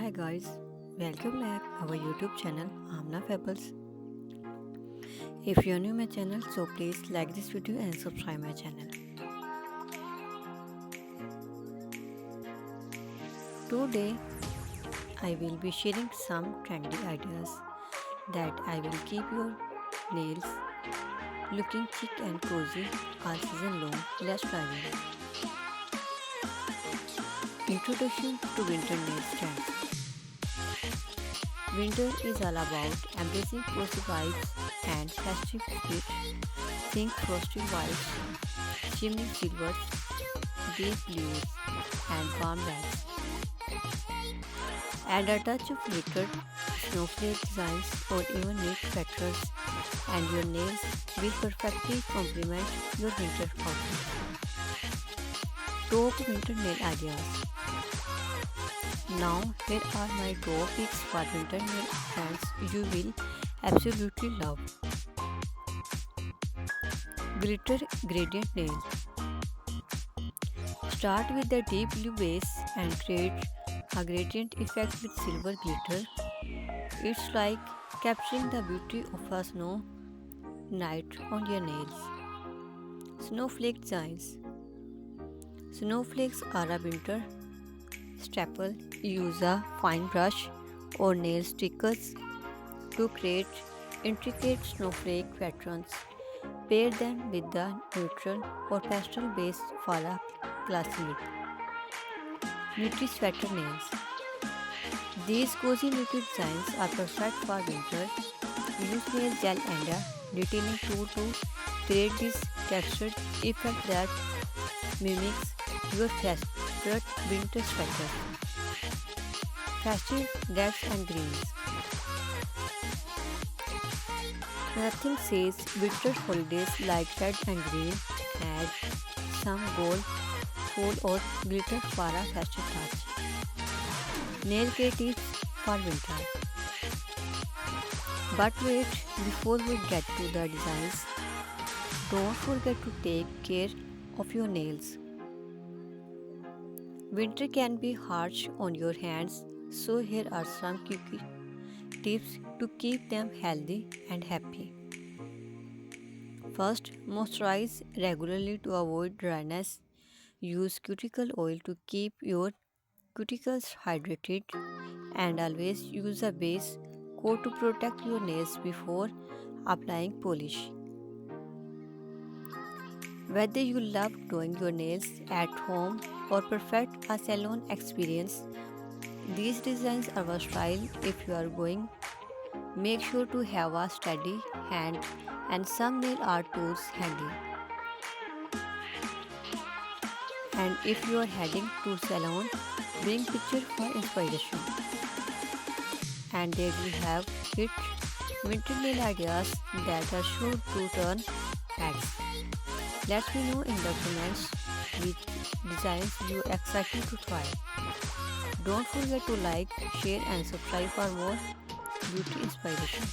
Hi guys, welcome back our YouTube channel Amna Fables. If you are new my channel, so please like this video and subscribe my channel. Today I will be sharing some trendy ideas that I will keep your nails looking chic and cozy all season long. Let's dive in. Introduction to winter nails trends. Winter is all about embracing cozy vibes and festive spirit. Think frosty whites, shimmy silvers, deep blues, and warm reds. Add a touch of glittered snowflake designs or even neat patterns, and your nails will perfectly complement your winter outfit. Top winter nail ideas. Now, here are my top picks for winter nail trends you will absolutely love. Glitter gradient nail. Start with the deep blue base and create a gradient effect with silver glitter. It's like capturing the beauty of a snow night on your nails. Snowflake designs. Snowflakes are a winter staple. Use a fine brush or nail stickers to create intricate snowflake patterns. Pair them with the neutral or pastel base for a classy look. Knitted sweater nails. These cozy knitted designs are perfect for winter. Use nail gel and a detailing tool to create this textured effect that mimics your favorite winter sweater. Festive reds and greens. Nothing says winter holidays like red and green. Add some gold, gold or glitter for a festive touch. Nail care tips for winter. But wait, before we get to the designs, don't forget to take care of your nails. Winter can be harsh on your hands, so here are some quick tips to keep them healthy and happy. First, moisturize regularly to avoid dryness. Use cuticle oil to keep your cuticles hydrated and always use a base coat to protect your nails before applying polish. Whether you love doing your nails at home or perfect a salon experience, these designs are versatile. If you are going, make sure to have a steady hand and some nail art tools handy. And if you are heading to salon, bring picture for inspiration. And there you have it, winter nail ideas that are sure to turn heads. Let me know in the comments which designs you excited to try. Don't forget to like, share and subscribe for more beauty inspiration.